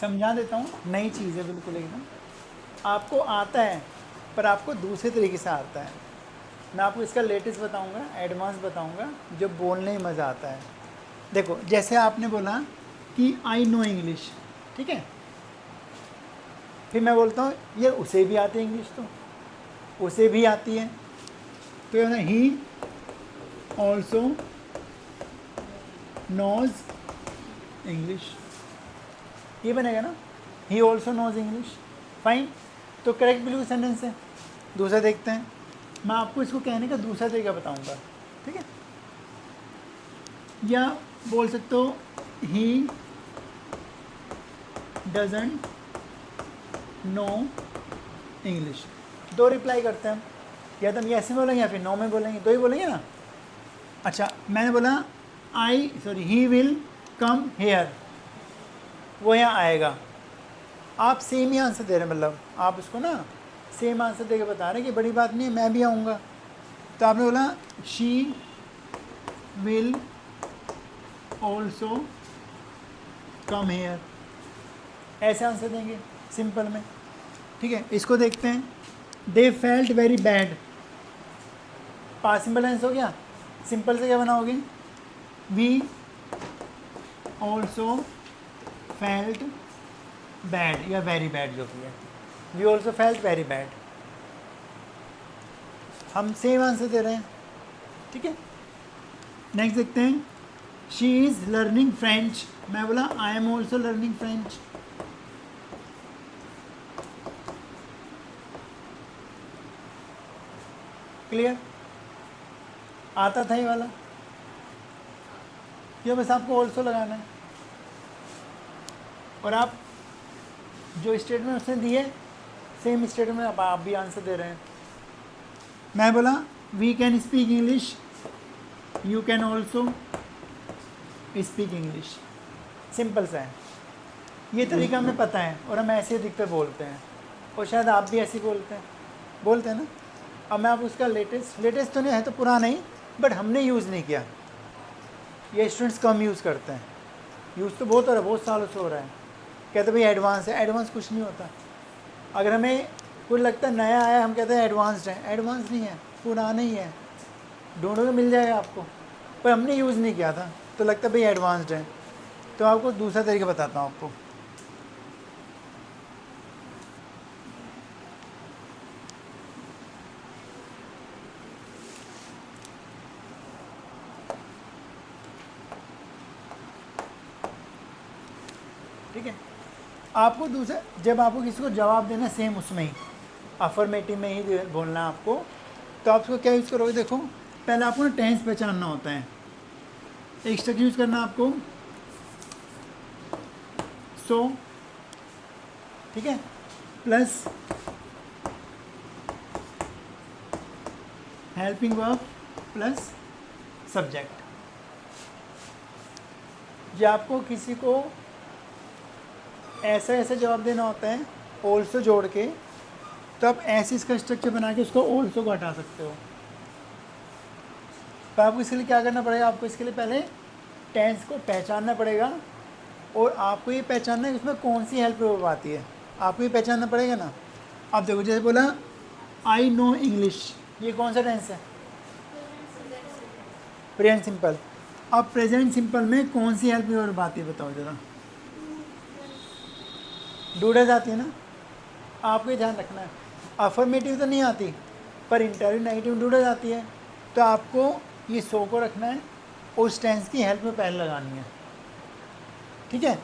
समझा देता हूँ, नई चीज़ है बिल्कुल एकदम। आपको आता है पर आपको दूसरे तरीके से आता है। मैं आपको इसका लेटेस्ट बताऊँगा, एडवांस बताऊँगा, जो बोलने में मज़ा आता है। देखो जैसे आपने बोला कि आई नो इंग्लिश, ठीक है, फिर मैं बोलता हूँ ये उसे भी आती है इंग्लिश, तो उसे भी आती है, तो ये ना ही ऑल्सो नोज इंग्लिश, ये बनेगा ना, he also knows English. Fine, तो करेक्ट बिल्कुल सेंटेंस है। दूसरा देखते हैं, मैं आपको इसको कहने का दूसरा तरीका बताऊंगा, ठीक है। या बोल सकते हो ही डजंट नो इंग्लिश। दो रिप्लाई करते हैं हम, या तो हम यस में बोलेंगे या फिर नो में बोलेंगे, दो ही बोलेंगे ना। अच्छा, मैंने बोला ही विल कम हेयर, वो यहाँ आएगा। आप सेम ही आंसर दे रहे हैं, मतलब आप उसको ना सेम आंसर दे के बता रहे हैं कि बड़ी बात नहीं है, मैं भी आऊँगा। तो आपने बोला she will also come here, ऐसे आंसर देंगे सिंपल में, ठीक है। इसको देखते हैं, they felt very bad, past simple tense हो गया। सिंपल से क्या बनाओगे, वी ऑल्सो फेल्ट बैड या वेरी बैड, जो भी है, we also felt very bad, हम सेम आंसर दे रहे हैं, ठीक है। नेक्स्ट देखते हैं, शी इज़ लर्निंग फ्रेंच, मैं बोला आई am also learning French. Clear, आता था ये वाला, ये बस आपको ऑल्सो लगाना है, और आप जो स्टेटमेंट उसने दिए सेम स्टेटमेंट आप भी आंसर दे रहे हैं। मैं बोला we can speak English, you can also speak English, simple सा है। ये तरीका हमें पता है और हम ऐसे अधिकतर बोलते हैं, और शायद आप भी ऐसे बोलते हैं ना। अब मैं आपको उसका लेटेस्ट तो नहीं है, तो पुराना ही, बट हमने यूज़ नहीं किया, ये स्टूडेंट्स कम यूज़ करते हैं। यूज़ तो बहुत हो रहा है, बहुत सालों से हो रहा है। कहते भाई एडवांस है, एडवांस कुछ नहीं होता। अगर हमें कुछ लगता है नया आया, हम कहते हैं एडवांस्ड है, एडवांस नहीं है, पुराना ही है, ढूंढोगे मिल जाएगा आपको, पर हमने यूज़ नहीं किया था तो लगता है भाई एडवांस्ड है। तो आपको दूसरा तरीका बताता हूँ आपको। ठीक है, आपको दूसरा, जब आपको किसी को जवाब देना सेम उसमें ही अफर्मेटिव में ही बोलना है आपको, तो आप उसको क्या यूज़ करोगे, देखो पहले आपको ना टेंस पहचानना होता है। एक स्ट्रक्चर यूज़ करना आपको, सो, ठीक है, plus helping verb plus subject. जब आपको किसी को ऐसा जवाब देना होता है ऑल्सो जोड़ के, तो आप ऐसे इसका स्ट्रक्चर बना के उसको ऑल्सो को हटा सकते हो। तो आपको इसके लिए क्या करना पड़ेगा, आपको इसके लिए पहले टेंस को पहचानना पड़ेगा, और आपको ये पहचानना है उसमें कौन सी हेल्प वर्ब आती है, आपको ये पहचानना पड़ेगा ना। आप देखो जैसे बोला आई नो इंग्लिश, ये कौन सा टेंस है, प्रेजेंट सिंपल। अब प्रेजेंट सिंपल में कौन सी हेल्प वर्ब आती है बताओ ज़रा, डूडज आती है ना। आपको ये ध्यान रखना है, अफर्मेटिव तो नहीं आती, पर इंटरव्यू नेगेटिव डूडज आती है। तो आपको ये सो को रखना है, उस टेंस की हेल्प में पहले लगानी है, ठीक है।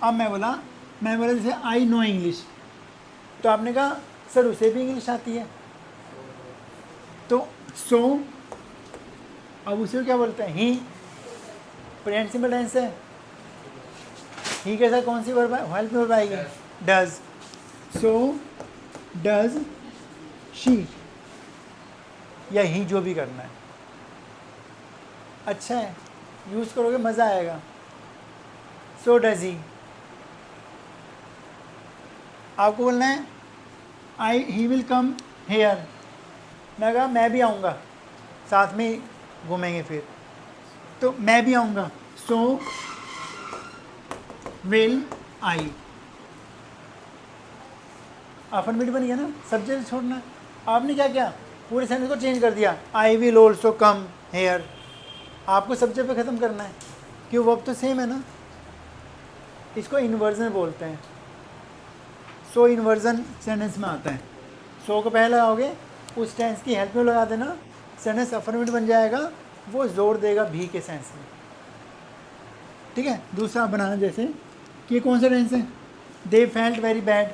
अब मैं बोला जैसे आई नो इंग्लिश, तो आपने कहा सर उसे भी इंग्लिश आती है, तो सो, अब उसे क्या बोलते हैं, ही, प्रेजेंट सिंपल टेंस है, ही के साथ कौन सी वर्ब हेल्प वर्ब आएगी, डज। सो डज शी, या ही, जो भी करना है, अच्छा है, यूज़ करोगे मज़ा आएगा। सो डज ही, आपको बोलना है ही विल कम हेयर, मैं कहा मैं भी आऊँगा, साथ में घूमेंगे फिर, तो मैं भी आऊँगा, सो विल आई। अफर्मेटिव बन गया ना, सब्जेक्ट छोड़ना है। आपने क्या किया, पूरे सेंटेंस को चेंज कर दिया, I will also come hair. आपको सब्जेक्ट पे ख़त्म करना है, क्यों, वर्ब तो सेम है ना। इसको इन्वर्जन बोलते हैं। सो इन्वर्जन सेंटेंस में आता है। सो को पहले लगाओगे, उस टेंस की हेल्प में लगा देना, सेंटेंस अफर्मेटिव बन जाएगा, वो जोर देगा भी के सेंस में। ठीक है, दूसरा आप बनाना, जैसे कि ये कौन सा टेंस है, दे felt very bad,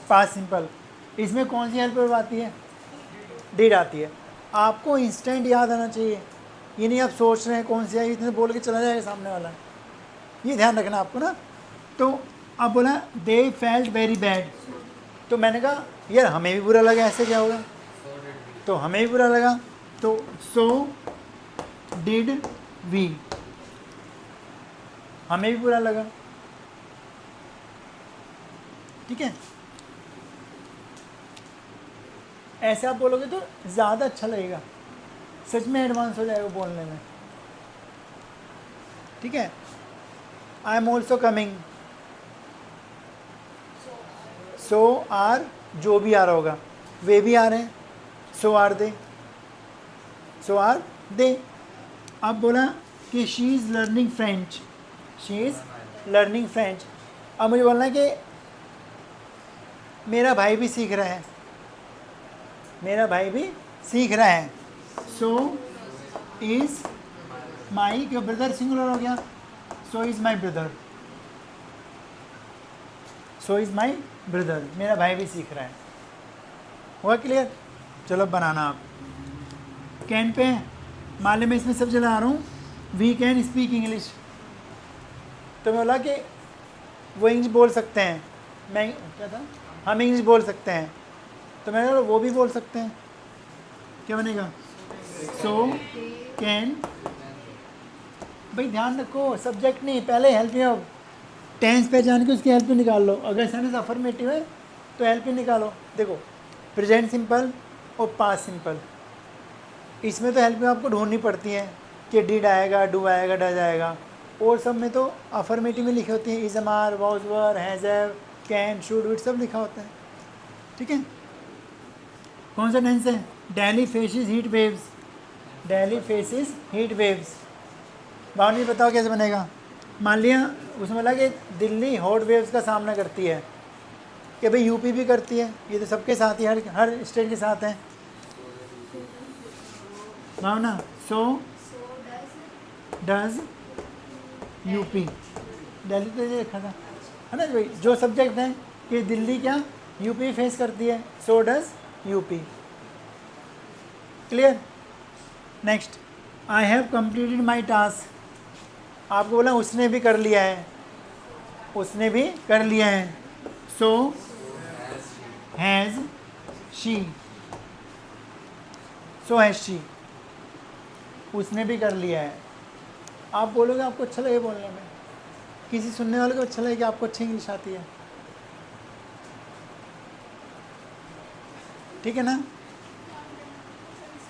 past simple. इसमें कौन सी हेल्प आती है, डिड आती है। आपको इंस्टेंट याद आना चाहिए, ये नहीं आप सोच रहे हैं कौन सी आई, इतने बोल के चला जाएगा सामने वाला, ये ध्यान रखना आपको ना। तो अब बोला दे फेल्ट वेरी बैड, तो मैंने कहा यार हमें भी बुरा लगा, ऐसे क्या होगा, तो हमें भी बुरा लगा, तो सो डिड वी, हमें भी बुरा लगा। ठीक है, ऐसे आप बोलोगे तो ज़्यादा अच्छा लगेगा, सच में एडवांस हो जाएगा बोलने में। ठीक है, I am also coming, so are, जो भी आ रहा होगा, वे भी आ रहे हैं, सो are they, so are they. अब बोला कि she is learning French, she is learning French. अब मुझे बोलना है कि मेरा भाई भी सीख रहा है, मेरा भाई भी सीख रहा है, सो इज़ माई, क्यों ब्रदर सिंगुलर हो गया, so is my brother, so is my brother, मेरा भाई भी सीख रहा है। हुआ क्लियर। चलो बनाना आप, कैन पे, मान लो मैं इसमें सब जगह आ रहा हूँ, वी कैन स्पीक इंग्लिश, तो मैं बोला कि वो इंग्लिश बोल सकते हैं, मैं क्या था, हम इंग्लिश बोल सकते हैं, तो मैंने बोला वो भी बोल सकते हैं, क्या बनेगा, सो कैन। भाई ध्यान रखो, सब्जेक्ट नहीं, पहले हेल्प में, अब टेंस पहचान के उसकी हेल्प में निकाल लो। अगर सेंटेंस अफर्मेटिव है तो हेल्प में निकालो। देखो प्रेजेंट सिंपल और पास्ट सिंपल, इसमें तो हेल्प में आपको ढूंढनी पड़ती है कि डिड आएगा, डू आएगा, डज आएगा, और सब में तो अफर्मेटिव में लिखी होती है, is, are, was, were, has, have, can, should, would, सब लिखा होता है। ठीक है, कौन सा टेंस है, Delhi faces heat waves, Delhi faces heat waves. Boundary बताओ कैसे बनेगा। मान लिया उसमें बोला कि दिल्ली हॉट वेव्स का सामना करती है, कि भाई यूपी भी करती है, ये तो सबके साथ ही, हर स्टेट के साथ है। भावना, सो डज यूपी, दिल्ली तो ये लिखा था है ना भाई, जो सब्जेक्ट है कि दिल्ली क्या यूपी फेस करती है, so does UP. Clear. Next, I have completed my task, आपको बोला उसने भी कर लिया है, उसने भी कर लिया है, so has she, so has she, उसने भी कर लिया है। आप बोलोगे आपको अच्छा लगे बोलने में, किसी सुनने वाले को अच्छा लगे कि आपको अच्छी इंग्लिश आती है। ठीक है ना,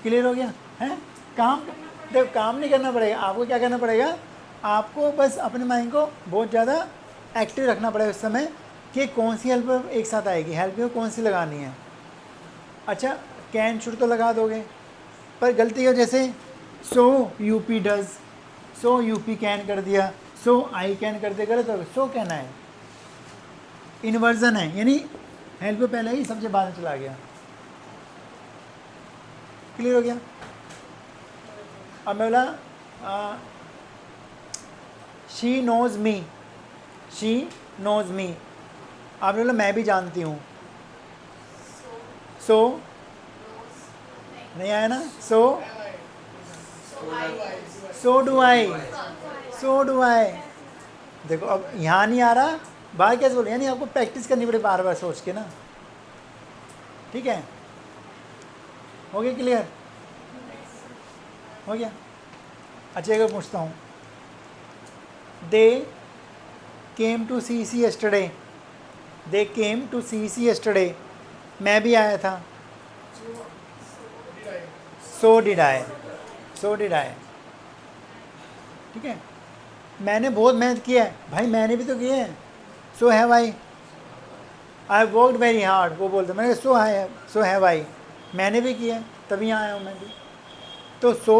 क्लियर हो गया है। काम, देखो काम नहीं करना पड़ेगा आपको, क्या करना पड़ेगा आपको, बस अपने माइंड को बहुत ज़्यादा एक्टिव रखना पड़ेगा उस समय कि कौन सी हेल्प एक साथ आएगी, हेल्प में कौन सी लगानी है। अच्छा कैन शुड तो लगा दोगे, पर गलती हो जैसे so UP does, so UP can कर दिया, सो आई कैन कर दिया, गलत हो गया, सो कहना है, इन्वर्जन है, यानी हेल्प पहले ही सबसे बाद में चला गया। क्लियर हो गया। अब मैं बोला she knows me, she knows me, आपने बोला मैं भी जानती हूँ, सो नहीं आया ना, so do I, so do I. देखो अब यहाँ नहीं आ रहा, बाहर कैसे बोले, यानी आपको प्रैक्टिस करनी पड़े बार बार सोच के ना। ठीक है, हो गया क्लियर, हो गया। अच्छा एक पूछता हूँ, they came to see see yesterday, they came to see see yesterday, मैं भी आया था, so did I, so did I. ठीक है, मैंने बहुत मेहनत की है, भाई मैंने भी तो की है, so have I, I worked very hard, वो बोलते मैंने सो हैव आई, मैंने भी किया है तभी यहाँ आया हूँ मैं भी। तो so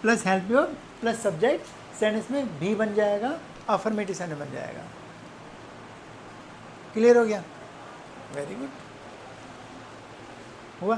plus help your plus subject sentence में भी बन जाएगा, अफर्मेटिव सेंटेंस बन जाएगा। क्लियर हो गया? Very good. हुआ?